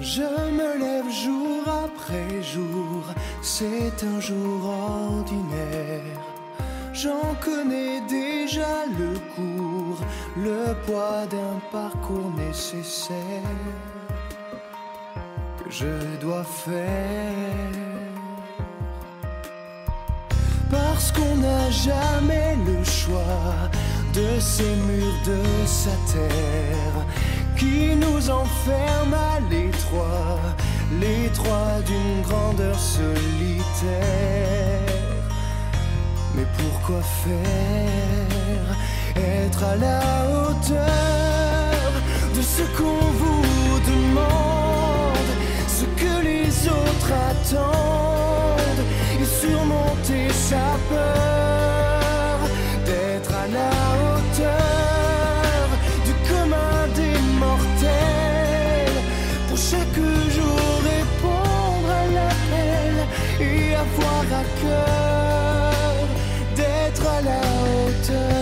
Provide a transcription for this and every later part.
Je me lève jour après jour, c'est un jour ordinaire. J'en connais déjà le cours, le poids d'un parcours nécessaire que je dois faire. Parce qu'on n'a jamais le choix de ces murs de sa terre qui nous enferment à l'étroit, l'étroit d'une grandeur solitaire. Mais pourquoi faire? Être à la hauteur de ce qu'on vous demande, ce que les autres attendent, et surmonter sa peur d'être à la hauteur du commun des mortels. Pour chaque jour répondre à l'appel et avoir à cœur d'être à la hauteur.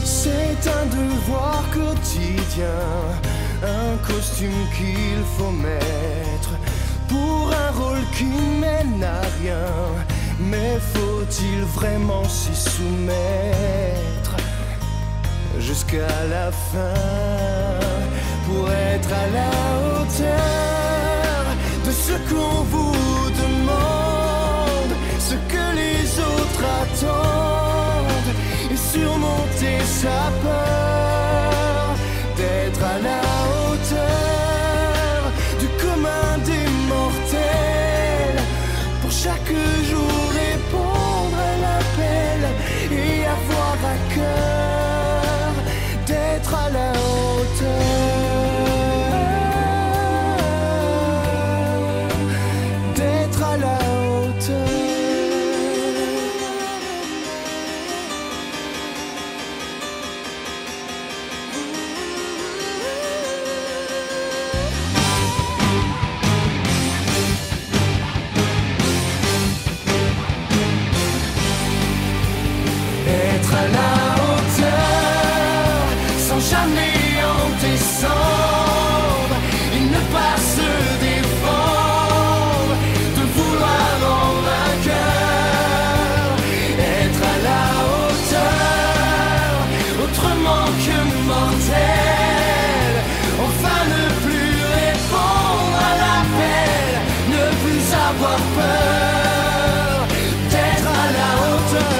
C'est un devoir quotidien, un costume qu'il faut mettre pour un rôle qui mène à rien. Mais faut-il vraiment s'y soumettre jusqu'à la fin pour être à la hauteur de ce qu'on vous demande, ce que les autres attendent, et surmonter sa peur d'être à la hauteur du commun des mortels. Pour chaque jour répondre à l'appel et avoir à cœur d'être à la hauteur, d'être à la hauteur. Être à la hauteur, sans jamais en descendre, et ne pas se défendre, de vouloir en vainqueur. Être à la hauteur, autrement que mortel, enfin ne plus répondre à l'appel, ne plus avoir peur d'être à la hauteur.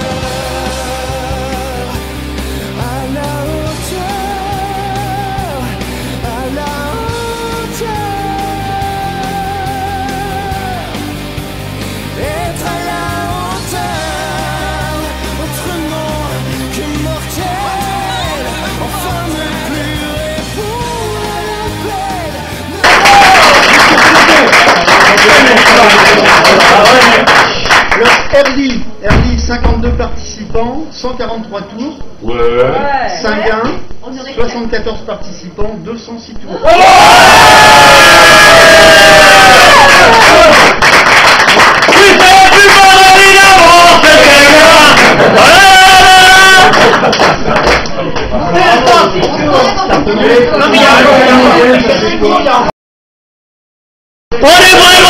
Erly, 52 participants, 143 tours. Ouais. Saint-Gain, 74 participants, 206 tours. On est vraiment